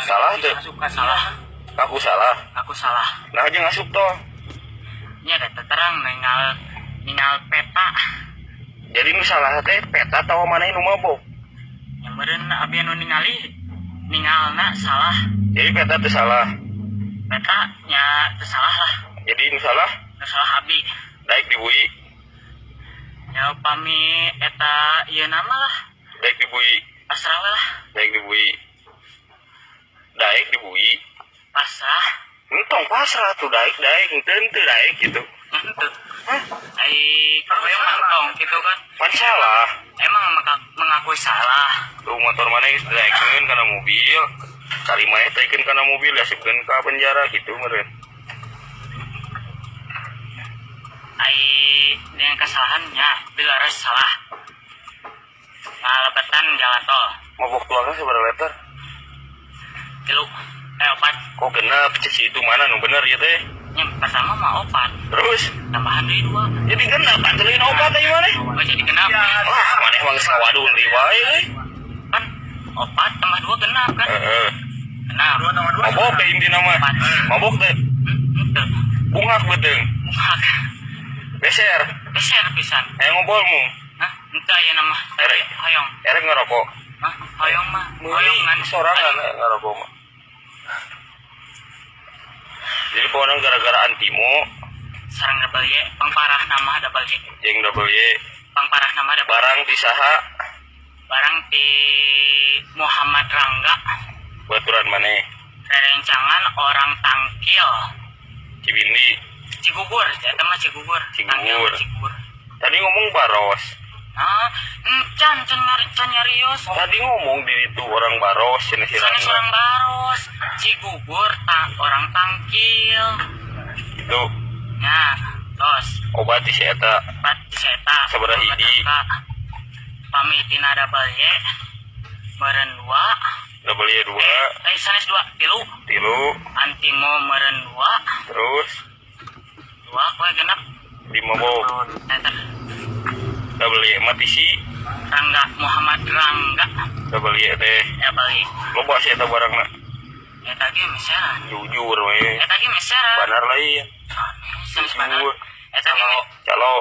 Salah tuh. Salah. Aku salah. Aku salah. Nah aja ngasup toh. Ini ada terang ningal peta. Jadi nu salah teh peta tahu mana nu mabok. Yang meureun abi anu ningalna salah. Jadi peta teh salah. Peta nya teu salah lah. Jadi nu salah abi. daek dibui. Ya upami eta ieu nama lah. Daek dibui. Pasrah lah. Daek dibui. Daek dibui. Pasrah. Entong pasrah tuh daek teu daek gitu. Henteu. Ai kahoyong mantong gitu kan. Pan salah. Emang mengakui salah. Tuh motor mana geus daekeun kana mobil. Kali mah daekeun kana mobil asupkeun ka penjara gitu meureun. Ai dengan kesalahannya bila res salah. Ngalebetan jalan tol. Mabok tuangna sabaraha liter? 4. Kok genep ceci itu mana nu bener ya teh? Yang pertama mah 4. Terus Tambahan deui 2. jadi genep anteuin obat teh mana? Oh jadi genap. Wah, maneh mah geus ngawadul deui wae euy. Kan 4 tambah 2 genap kan? Heeh. Genap. Mabok teh intina mah. Mabok teh. Henteu. Bungak beuteung. Muhak. Beser. Beser pisan. Aya ngobrolmu. Hah? Henteu aya nama. Tadi hoyong. Erek ngerokok. Hah? Hoyong mah. Hoyong ngan Sorangan ngerokok mah. Jadi pokoknya gara-gara antimo sareng double Y, pangparah nama double Y. jeung double Y Pangparah nama double barang di saha barang di Muhammad Rangga. baturan maneh Rerencangan orang tangkil. Cibindi Cigugur, eta mah Cigugur. Cigugur. Cigugur. tadi ngomong baros Ah, can nyarios. tadi ngomong di itu orang baros cenah si Sanes Rangga orang baros, Cigugur orang tangkil. itu Nah, tos obat di si eta pat seta. Sabaraha hiji? Pamitina double Y. Meureun 2. double Y 2 Sanes 2, 3. Antimo meureun 2. terus 2 koe genep. di mabok Eta double Y mati si Rangga Muhammad Rangga. double Y teh Ya balik. loba si eta barangna Eta ge meseran. jujur we Eta ge meseran. benar lain Sanes bener. jujur Eta ge calo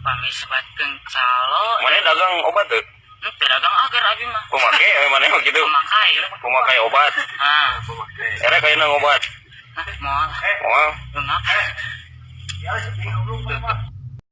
pami sebatkeun calo. mana dagang obat tuh Teu dagang agar abi mah. pemake mana mah gitu Pemakai. pemakai obat Ah. erek kayaknya obat Nah, moal. moal Leungak.